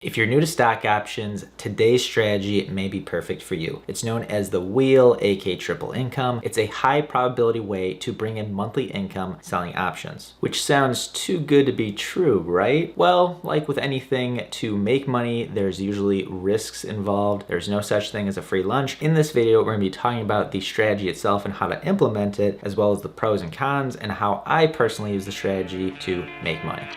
If you're new to stock options, today's strategy may be perfect for you. It's known as the wheel, aka triple income. It's a high probability way to bring in monthly income selling options, which sounds too good to be true, right? Well, like with anything, to make money, there's usually risks involved. There's no such thing as a free lunch. In this video, we're gonna be talking about the strategy itself and how to implement it, as well as the pros and cons and how I personally use the strategy to make money.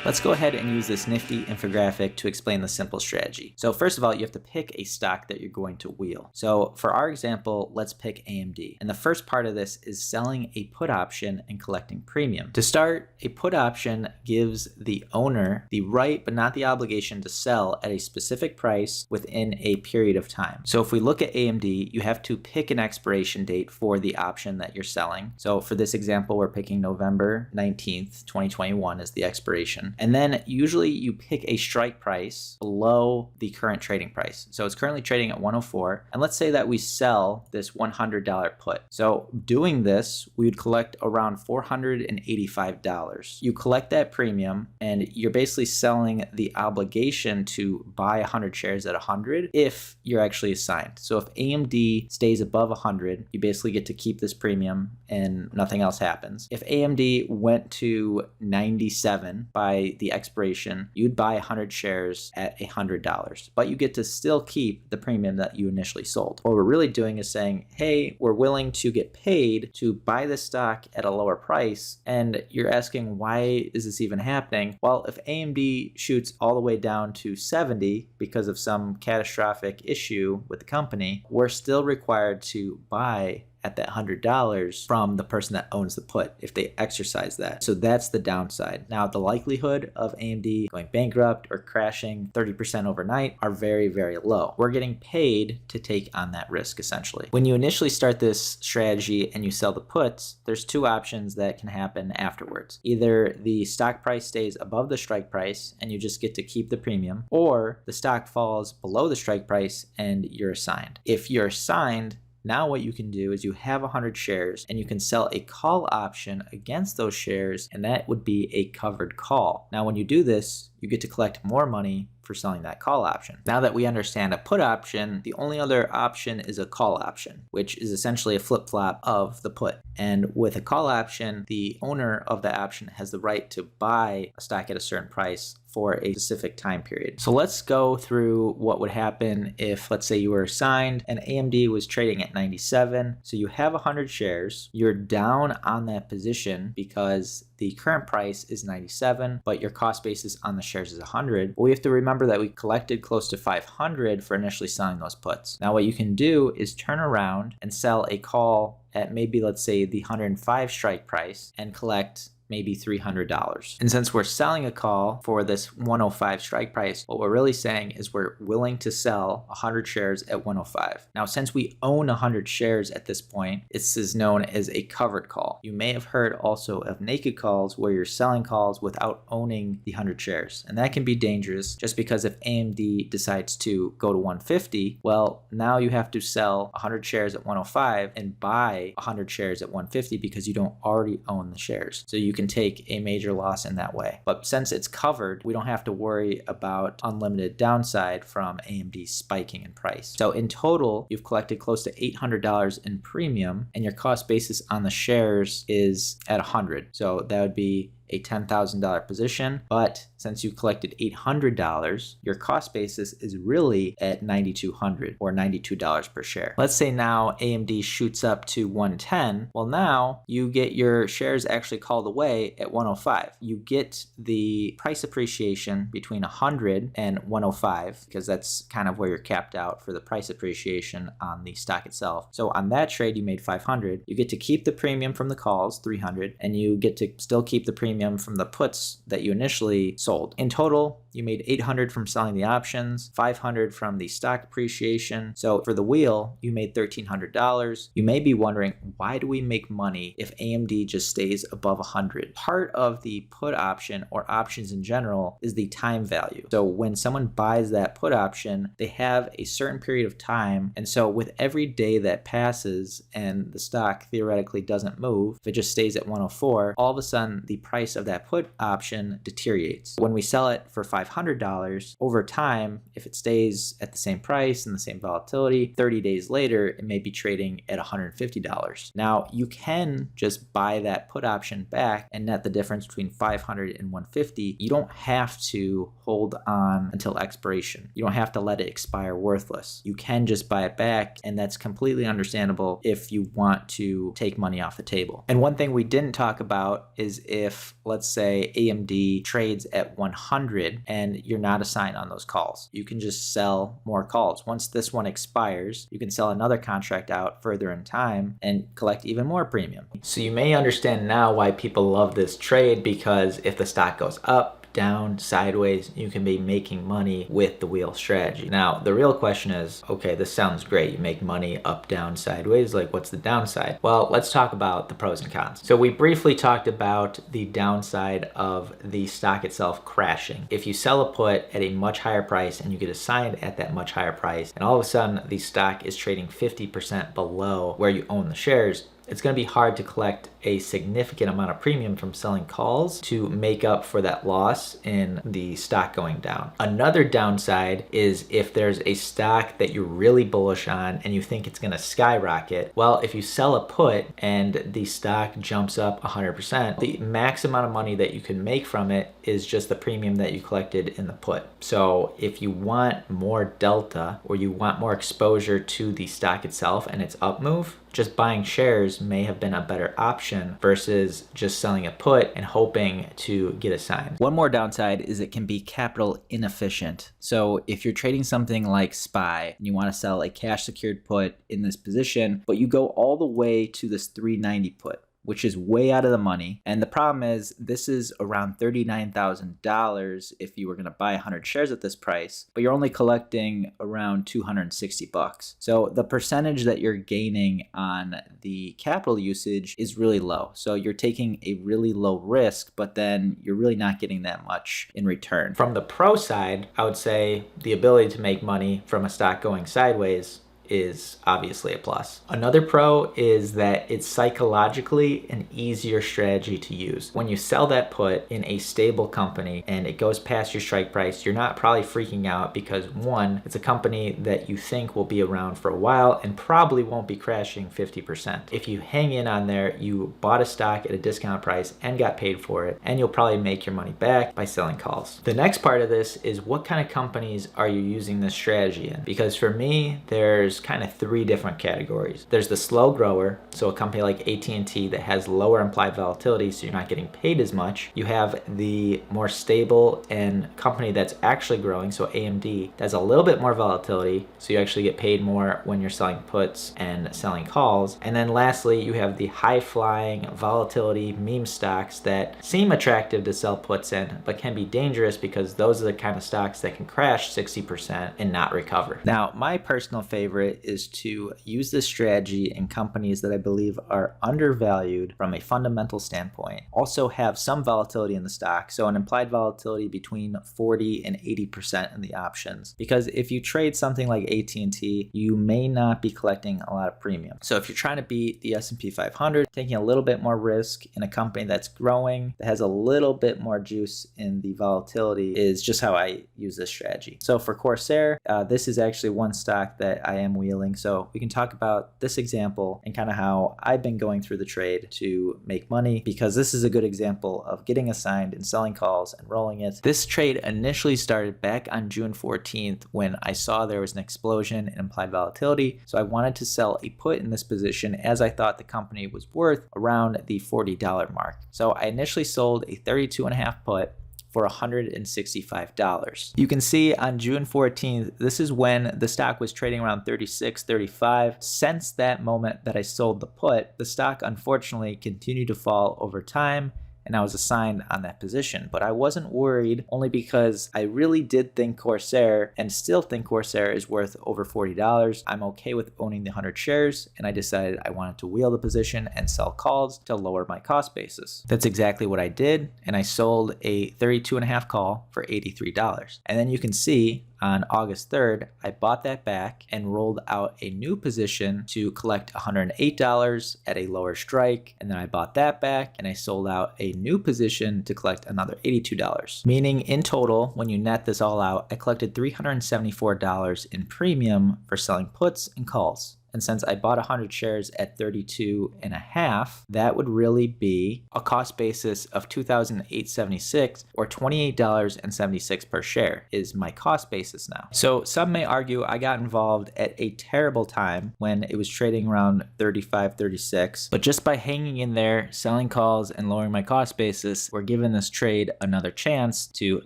Let's go ahead and use this nifty infographic to explain the simple strategy. So first of all, you have to pick a stock that you're going to wheel. So for our example, let's pick AMD. And the first part of this is selling a put option and collecting premium. To start, a put option gives the owner the right but not the obligation to sell at a specific price within a period of time. So if we look at AMD, you have to pick an expiration date for the option that you're selling. So for this example, we're picking November 19th, 2021 as the expiration. And then usually you pick a strike price below the current trading price. So it's currently trading at 104. And let's say that we sell this $100 put. So doing this, we would collect around $485. You collect that premium and you're basically selling the obligation to buy 100 shares at 100 if you're actually assigned. So if AMD stays above 100, you basically get to keep this premium and nothing else happens. If AMD went to 97 by the expiration, you'd buy 100 shares at $100, but you get to still keep the premium that you initially sold. What we're really doing is saying, hey, we're willing to get paid to buy this stock at a lower price. And you're asking, why is this even happening? Well, if AMD shoots all the way down to 70 because of some catastrophic issue with the company, we're still required to buy at that $100 from the person that owns the put if they exercise that. So that's the downside. Now, the likelihood of AMD going bankrupt or crashing 30% overnight are very, very low. We're getting paid to take on that risk, essentially. When you initially start this strategy and you sell the puts, there's two options that can happen afterwards. Either the stock price stays above the strike price and you just get to keep the premium, or the stock falls below the strike price and you're assigned. If you're assigned, now what you can do is you have 100 shares and you can sell a call option against those shares, and that would be a covered call. Now when you do this, you get to collect more money for selling that call option. Now that we understand a put option, the only other option is a call option, which is essentially a flip-flop of the put. And with a call option, the owner of the option has the right to buy a stock at a certain price for a specific time period. So let's go through what would happen if, let's say, you were assigned and AMD was trading at 97. So you have 100 shares, you're down on that position because the current price is 97, but your cost basis on the shares is 100. But we have to remember that we collected close to 500 for initially selling those puts. Now what you can do is turn around and sell a call at maybe, let's say, the 105 strike price and collect maybe $300. And since we're selling a call for this 105 strike price, what we're really saying is we're willing to sell 100 shares at 105. Now, since we own 100 shares at this point, this is known as a covered call. You may have heard also of naked calls where you're selling calls without owning the 100 shares. And that can be dangerous just because if AMD decides to go to 150, well, now you have to sell 100 shares at 105 and buy 100 shares at 150 because you don't already own the shares. So you can take a major loss in that way. But since it's covered, we don't have to worry about unlimited downside from AMD spiking in price. So in total, you've collected close to $800 in premium and your cost basis on the shares is at 100. So that would be a $10,000 position, but since you collected $800, your cost basis is really at $9,200 or $92 per share. Let's say now AMD shoots up to 110. Well, now you get your shares actually called away at 105. You get the price appreciation between 100 and 105 because that's kind of where you're capped out for the price appreciation on the stock itself. So on that trade, you made 500. You get to keep the premium from the calls, 300, and you get to still keep the premium from the puts that you initially sold. In total, you made $800 from selling the options, $500 from the stock appreciation. So for the wheel, you made $1,300. You may be wondering, why do we make money if AMD just stays above 100? Part of the put option or options in general is the time value. So when someone buys that put option, they have a certain period of time. And so with every day that passes and the stock theoretically doesn't move, if it just stays at 104, all of a sudden the price of that put option deteriorates. When we sell it for $500, over time, if it stays at the same price and the same volatility, 30 days later, it may be trading at $150. Now, you can just buy that put option back and net the difference between $500 and $150. You don't have to hold on until expiration. You don't have to let it expire worthless. You can just buy it back, and that's completely understandable if you want to take money off the table. And one thing we didn't talk about is if, let's say, AMD trades at 100 and you're not assigned on those calls. You can just sell more calls. Once this one expires, you can sell another contract out further in time and collect even more premium. So you may understand now why people love this trade, because if the stock goes up, down, sideways, you can be making money with the wheel strategy. Now, the real question is, okay, this sounds great. You make money up, down, sideways. Like, what's the downside? Well, let's talk about the pros and cons. So we briefly talked about the downside of the stock itself crashing. If you sell a put at a much higher price and you get assigned at that much higher price, and all of a sudden the stock is trading 50% below where you own the shares, it's going to be hard to collect a significant amount of premium from selling calls to make up for that loss in the stock going down. Another downside is if there's a stock that you're really bullish on and you think it's going to skyrocket. Well, if you sell a put and the stock jumps up 100%, the max amount of money that you can make from it is just the premium that you collected in the put. So if you want more delta or you want more exposure to the stock itself and its up move, just buying shares may have been a better option versus just selling a put and hoping to get assigned. One more downside is it can be capital inefficient. So if you're trading something like SPY and you want to sell a cash secured put in this position, but you go all the way to this 390 put, which is way out of the money. And the problem is this is around $39,000 if you were going to buy 100 shares at this price, but you're only collecting around $260. So the percentage that you're gaining on the capital usage is really low. So you're taking a really low risk, but then you're really not getting that much in return. From the pro side, I would say the ability to make money from a stock going sideways is obviously a plus. Another pro is that it's psychologically an easier strategy to use. When you sell that put in a stable company and it goes past your strike price, you're not probably freaking out because one, it's a company that you think will be around for a while and probably won't be crashing 50%. If you hang in on there, you bought a stock at a discount price and got paid for it, and you'll probably make your money back by selling calls. The next part of this is what kind of companies are you using this strategy in? Because for me, there's kind of three different categories. There's the slow grower, so a company like AT&T that has lower implied volatility, so you're not getting paid as much. You have the more stable and company that's actually growing, so AMD, that's a little bit more volatility, so you actually get paid more when you're selling puts and selling calls. And then lastly, you have the high flying volatility meme stocks that seem attractive to sell puts in, but can be dangerous because those are the kind of stocks that can crash 60% and not recover. Now, my personal favorite is to use this strategy in companies that I believe are undervalued from a fundamental standpoint, also have some volatility in the stock, so an implied volatility between 40 and 80% in the options. Because if you trade something like AT&T, you may not be collecting a lot of premium. So if you're trying to beat the S&P 500, taking a little bit more risk in a company that's growing, that has a little bit more juice in the volatility, is just how I use this strategy. So for Corsair, this is actually one stock that I am wheeling. So we can talk about this example and kind of how I've been going through the trade to make money, because this is a good example of getting assigned and selling calls and rolling it. This trade initially started back on June 14th when I saw there was an explosion in implied volatility. So I wanted to sell a put in this position as I thought the company was worth around the $40 mark. So I initially sold a 32.5 put for $165. You can see on June 14th, this is when the stock was trading around 36, 35. Since that moment that I sold the put, the stock unfortunately continued to fall over time and I was assigned on that position. But I wasn't worried, only because I really did think Corsair and still think Corsair is worth over $40. I'm okay with owning the 100 shares, and I decided I wanted to wheel the position and sell calls to lower my cost basis. That's exactly what I did, and I sold a 32.5 call for $83. And then you can see on August 3rd, I bought that back and rolled out a new position to collect $108 at a lower strike. And then I bought that back and I sold out a new position to collect another $82. Meaning in total, when you net this all out, I collected $374 in premium for selling puts and calls. And since I bought 100 shares at 32.5, that would really be a cost basis of $2,876 or $28.76 per share is my cost basis now. So some may argue I got involved at a terrible time when it was trading around 35, 36, but just by hanging in there, selling calls and lowering my cost basis, we're giving this trade another chance to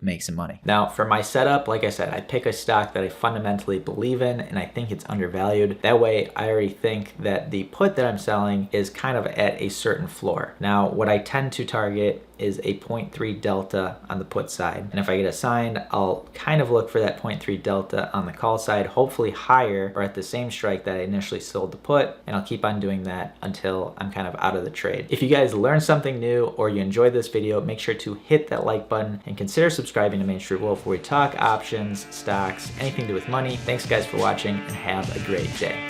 make some money. Now for my setup, like I said, I pick a stock that I fundamentally believe in and I think it's undervalued. That way I already think that the put that I'm selling is kind of at a certain floor. Now, what I tend to target is a 0.3 delta on the put side. And if I get assigned, I'll kind of look for that 0.3 delta on the call side, hopefully higher or at the same strike that I initially sold the put. And I'll keep on doing that until I'm kind of out of the trade. If you guys learned something new or you enjoyed this video, make sure to hit that like button and consider subscribing to Main Street Wolf, where we talk options, stocks, anything to do with money. Thanks guys for watching and have a great day.